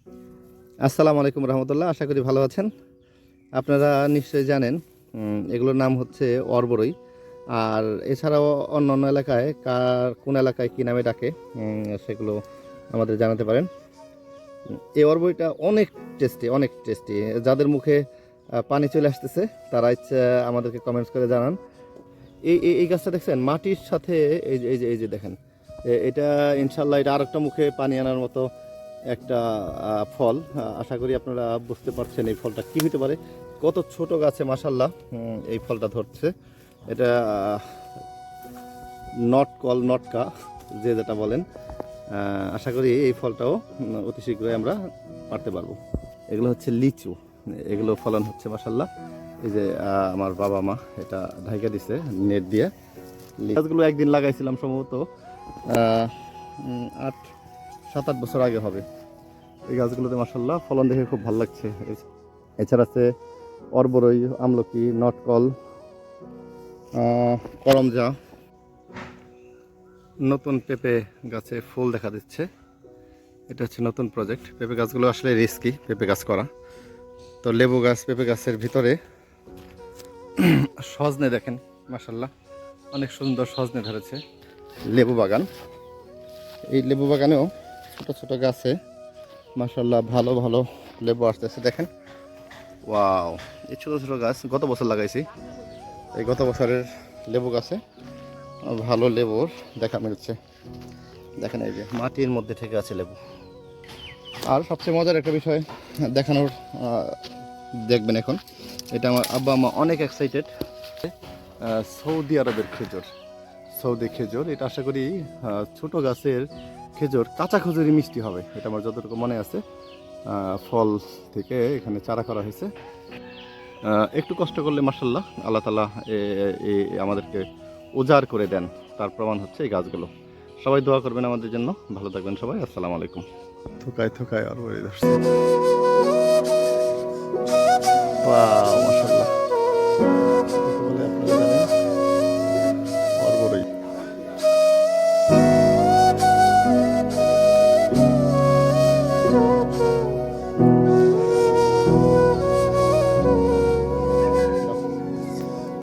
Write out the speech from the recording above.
আসসালামু আলাইকুম রহমতুল্লাহ, আশা করি ভালো আছেন। আপনারা নিশ্চয়ই জানেন এগুলোর নাম হচ্ছে অর্বরই। আর এছাড়াও অন্য অন্য এলাকায় কোন এলাকায় কী নামে ডাকে সেগুলো আমাদের জানাতে পারেন। এই অর্বরইটা অনেক টেস্টি। যাদের মুখে পানি চলে আসতেছে তারা ইচ্ছা আমাদেরকে কমেন্টস করে জানান। এই গাছটা দেখছেন মাটির সাথে, এই যে দেখেন, এটা ইনশাল্লাহ এটা আরেকটা মুখে পানি আনার মতো একটা ফল। আশা করি আপনারা বুঝতে পারছেন এই ফলটা কি হতে পারে। কত ছোট গাছে মাশাল্লাহ এই ফলটা ধরছে। এটা নটকা যে যেটা বলেন। আশা করি এই ফলটাও অতি শীঘ্রই আমরা পারতে পারবো। এগুলো হচ্ছে লিচু, এগুলো ফলন হচ্ছে মাশাল্লাহ। এই যে আমার বাবা মা এটা ঢাইকা দিছে নেট দিয়ে। গাছগুলো একদিন লাগাইছিলাম সম্ভবত 7-8 বছর আগে হবে। এই গাছগুলোতে মাশাল্লাহ ফলন দেখে খুব ভালো লাগছে। এছাড়া আছে অর্বরই, আমলকি, নটকল, করমজা। নতুন পেঁপে গাছে ফুল দেখা দিচ্ছে। এটা হচ্ছে নতুন প্রজেক্ট। পেঁপে গাছগুলো আসলে রিস্কি পেঁপে গাছ করা। তো লেবু গাছ, পেঁপে গাছের ভিতরে সজনে দেখেন মাশাল্লাহ অনেক সুন্দর সজনে ধরেছে। লেবু বাগান, এই লেবু বাগানেও ছোট ছোট গাছে মাশাল্লাহ ভালো ভালো লেবু আসতেছে দেখেন। ওয়াও, এই ছোটো ছোটো গাছ গত বছর লাগাইছি। এই গত বছরের লেবু গাছে ভালো লেবুর দেখা মিলছে। দেখেন এই যে মাটির মধ্যে থেকে আছে লেবু। আর সবচেয়ে মজার একটা বিষয় দেখানোর, দেখবেন এখন। এটা আমার আব্বা আম্মা অনেক এক্সাইটেড। সৌদি আরবের খেজুর, সৌদি খেজুর। এটা আশা করি ছোট গাছের খেজুর, কাঁচা খেজুরই মিষ্টি হবে, এটা আমার যতটুকু মনে আছে। ফল থেকে এখানে চারা করা হয়েছে। একটু কষ্ট করলে মাশাল্লাহ আল্লাহ তাআলা আমাদেরকে উজাড় করে দেন, তার প্রমাণ হচ্ছে এই গাছগুলো। সবাই দোয়া করবেন আমাদের জন্য। ভালো থাকবেন সবাই। আসসালামু আলাইকুম। থোকায় থোকায় আর বাহ